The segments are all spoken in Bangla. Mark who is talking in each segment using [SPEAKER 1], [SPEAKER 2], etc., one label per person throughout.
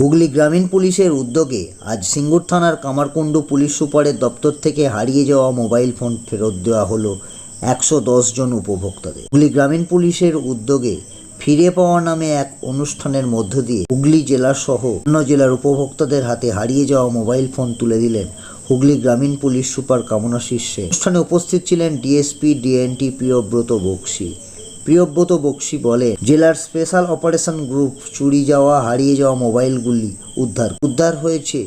[SPEAKER 1] হুগলি গ্রামীণ পুলিশের উদ্যোগে আজ সিঙ্গুর থানার কামারকুণ্ডু পুলিশ সুপারের দপ্তর থেকে হারিয়ে যাওয়া মোবাইল ফোন ফেরত দেওয়া হলো 110 জন উপভোক্তাদের। হুগলি গ্রামীণ পুলিশের উদ্যোগে ফিরে পাওয়া নামে এক অনুষ্ঠানের মধ্য দিয়ে হুগলি জেলা সহ অন্য জেলার উপভোক্তাদের হাতে হারিয়ে যাওয়া মোবাইল ফোন তুলে দিলেন হুগলি গ্রামীণ পুলিশ সুপার কামনা শীর্ষে। অনুষ্ঠানে উপস্থিত ছিলেন ডিএসপি ডিএনটি প্রিয়ব্রত বক্সি। প্রিয়ব্রত বক্সি বলে, জেলার স্পেশাল অপারেশন গ্রুপ চুরি যাওয়া হারিয়ে যাওয়া মোবাইলগুলি উদ্ধার হয়েছে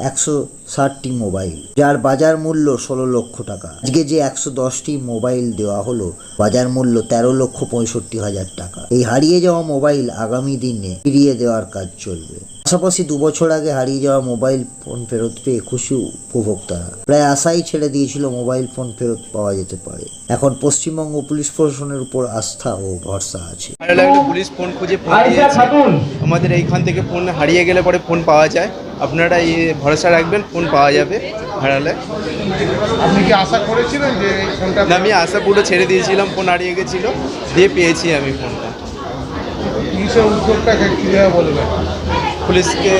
[SPEAKER 1] 160টি মোবাইল, যার বাজার মূল্য 16 লক্ষ টাকা। আজকে যে 110টি মোবাইল দেওয়া হলো বাজার মূল্য 13,65,000 টাকা। এই হারিয়ে যাওয়া মোবাইল আগামী দিনে ফিরিয়ে দেওয়ার কাজ চলবে। পাশাপাশি 2 বছর আগে হারিয়ে যাওয়া মোবাইল ফোন ফেরত পেয়ে খুশি উপভোক্তারা। প্রায় আশাই ছেড়ে দিয়েছিল মোবাইল ফোন ফেরত পাওয়া যেতে পারে। এখন পশ্চিমবঙ্গ পুলিশ প্রশাসনের উপর আস্থা ও ভরসা আছে।
[SPEAKER 2] পুলিশ ফোন খুঁজে ফোন দিয়েছে। আমাদের এইখান থেকে ফোন হারিয়ে গেলে পরে ফোন পাওয়া যায়। আপনারা এই ভরসা রাখবেন, ফোন পাওয়া যাবে হারালে।
[SPEAKER 3] আপনি কি আশা করেছিলেন যে ফোনটা?
[SPEAKER 2] আমি আশা পুরো ছেড়ে দিয়েছিলাম, ফোন হারিয়ে গেছিল, দিয়ে পেয়েছি আমি ফোনটা।
[SPEAKER 3] পুলিশের উদ্যোগটা কীভাবে বলবেন?
[SPEAKER 2] পুলিশকে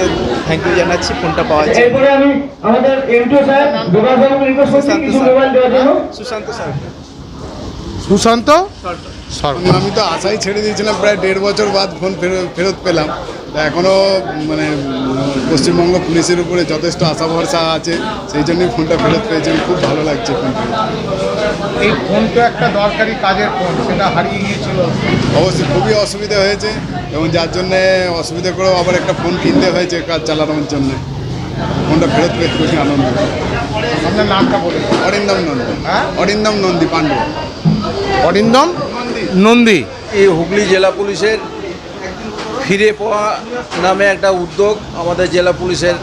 [SPEAKER 2] থ্যাংক ইউ জানাচ্ছি, ফোনটা পাওয়া যায়।
[SPEAKER 4] এরপরে আমি আমাদের এমটিও সাহেব যোগাযোগ রিকোয়েস্ট করছি কিছু মোবাইল দেওয়ার জন্য।
[SPEAKER 2] সুশান্ত স্যার।
[SPEAKER 3] সুশান্ত সরকার।
[SPEAKER 5] আমি তো আশাই ছেড়ে দিয়েছিলাম, প্রায় 1.5 বছর বাদ ফোন ফেরত পেলাম। তা এখনও পশ্চিমবঙ্গ পুলিশের উপরে যথেষ্ট আশা ভরসা আছে, সেই জন্যই ফোনটা ফেরত পেয়েছি। খুব ভালো লাগছে ফোন ফেরত।
[SPEAKER 3] এই ফোন তো একটা দরকারি কাজের ফোন, সেটা হারিয়ে গিয়েছিল।
[SPEAKER 5] অবশ্যই খুবই অসুবিধা হয়েছে, এবং যার জন্যে অসুবিধা করেও আবার একটা ফোন কিনতে হয়েছে কাজ চালানোর জন্য। ফোনটা ফেরত পেয়ে খুবই আনন্দ।
[SPEAKER 3] আপনার নামটা বলুন।
[SPEAKER 5] অরিন্দম নন্দী।
[SPEAKER 3] হ্যাঁ,
[SPEAKER 5] অরিন্দম নন্দী পাণ্ডু।
[SPEAKER 3] অরিন্দম নন্দী।
[SPEAKER 6] এই হুগলি জেলা পুলিশের ফিরে পাওয়া নামে একটা উদ্যোগ আমাদের জেলা পুলিশের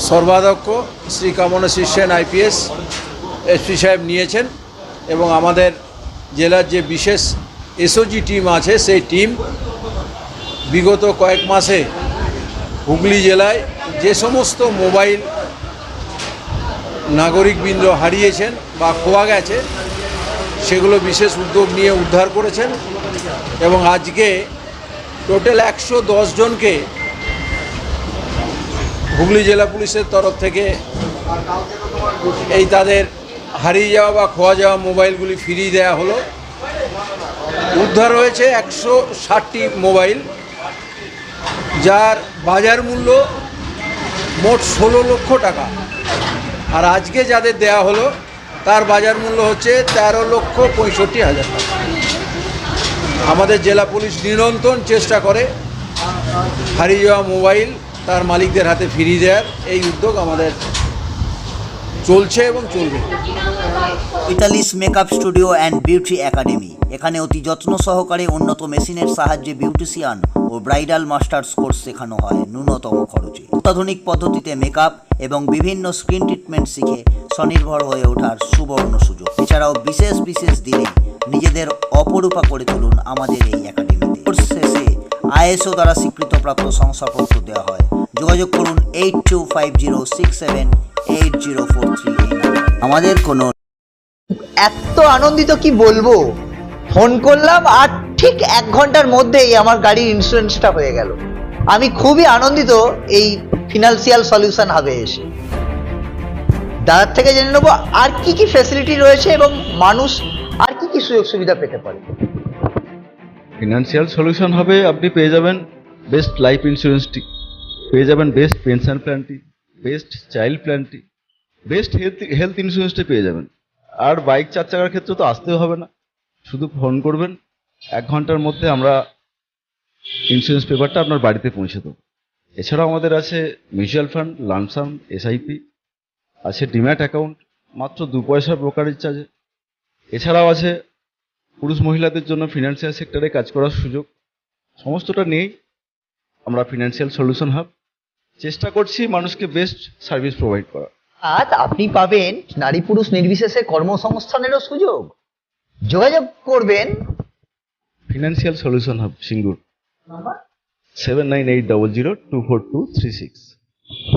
[SPEAKER 6] সর্বাধ্যক্ষ শ্রী কামনা শীর্ষেন আইপিএস এসপি সাহেব নিয়েছেন, এবং আমাদের জেলার যে বিশেষ এসওজি টিম আছে সেই টিম বিগত কয়েক মাসে হুগলি জেলায় যে সমস্ত মোবাইল নাগরিকবৃন্দ হারিয়েছেন বা খোয়া গেছে সেগুলো বিশেষ উদ্যোগ নিয়ে উদ্ধার করেছেন, এবং আজকে টোটাল 110 জনকে হুগলি জেলা পুলিশের তরফ থেকে এই তাদের হারিয়ে যাওয়া বা খোয়া যাওয়া মোবাইলগুলি ফিরিয়ে দেওয়া হলো। উদ্ধার হয়েছে 160টি মোবাইল, যার বাজার মূল্য মোট 16 লক্ষ টাকা। আর আজকে যাদের দেয়া হলো তার বাজার মূল্য হচ্ছে 13,65,000 টাকা। আমাদের জেলা পুলিশ নিরন্তর চেষ্টা করে হারিয়ে যাওয়া মোবাইল তার মালিকদের হাতে ফিরিয়ে দেওয়ার এই উদ্যোগ আমাদের চলছে এবং চলবে।
[SPEAKER 1] ইতালিস makeup studio and beauty academy. এখানে অতি যত্ন সহকারে উন্নত মেশিনের সাহায্যে বিউটিশিয়ান ও ব্রাইডাল মাস্টার্স কোর্স শেখানো হয় ন্যূনতম খরচে। অত্যাধুনিক পদ্ধতিতে মেকআপ এবং বিভিন্ন স্কিন ট্রিটমেন্ট শিখে স্বনির্ভর হয়ে ওঠার সুবর্ণ সুযোগ। এছাড়াও বিশেষ দিনে নিজেদের অপরূপা করে তুলুন আমাদের এই একাডেমিতে। কোর্স শেষে আইএসও দ্বারা স্বীকৃতপ্রাপ্ত শংসাপত্র দেওয়া হয়। যোগাযোগ করুন 8250678043 আমাদের কোনো।
[SPEAKER 7] এত আনন্দিত কি বলবো, ফোন করলাম আর ঠিক 1 ঘন্টার মধ্যেই আমার গাড়ির ইন্স্যুরেন্সটা হয়ে গেল। আমি খুবই আনন্দিত এই ফিনান্সিয়াল সলিউশন হাবে এসে। দাদার থেকে জেনে নেবো আর কি কি ফ্যাসিলিটি রয়েছে এবং মানুষ আর কি কি সুযোগ সুবিধা পেতে পারে।
[SPEAKER 8] ফিনান্সিয়াল সলিউশন হবে, আপনি পেয়ে যাবেন বেস্ট লাইফ ইন্স্যুরেন্সটি, পেয়ে যাবেন বেস্ট পেনশন প্ল্যানটি, বেস্ট চাইল্ড প্ল্যানটি, বেস্ট হেলথ ইন্স্যুরেন্সটি পেয়ে যাবেন। আর বাইক 4 চাকার ক্ষেত্রে তো আসতেও হবে না, শুধু ফোন করবেন, 1 ঘন্টার মধ্যে আমরা ইন্স্যুরেন্স পেপারটা আপনার বাড়িতে পৌঁছে দেবো। এছাড়াও আমাদের আছে মিউচুয়াল ফান্ড, লামসাম, এসআইপি, আছে ডিম্যাট অ্যাকাউন্ট মাত্র 2 পয়সার ব্রোকারেজ চার্জে। এছাড়াও আছে পুরুষ মহিলাদের জন্য ফিনান্সিয়াল সেক্টরে কাজ করার সুযোগ। সমস্তটা নিয়েই আমরা ফিনান্সিয়াল সলিউশন হাব চেষ্টা করছি মানুষকে বেস্ট সার্ভিস প্রোভাইড করা।
[SPEAKER 7] আর আপনি পাবেন নারী পুরুষ নির্বিশেষে কর্মসংস্থানেরও সুযোগ। যোগাযোগ করবেন
[SPEAKER 8] ফিনান্সিয়াল সলিউশন হাব, সিঙ্গুর, 7980024236।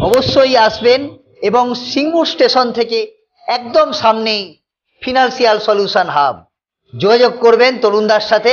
[SPEAKER 7] অবশ্যই আসবেন, এবং সিঙ্গুর স্টেশন থেকে একদম সামনেই ফিনান্সিয়াল সলিউশন হাব। যোগাযোগ করবেন তরুণদার সাথে।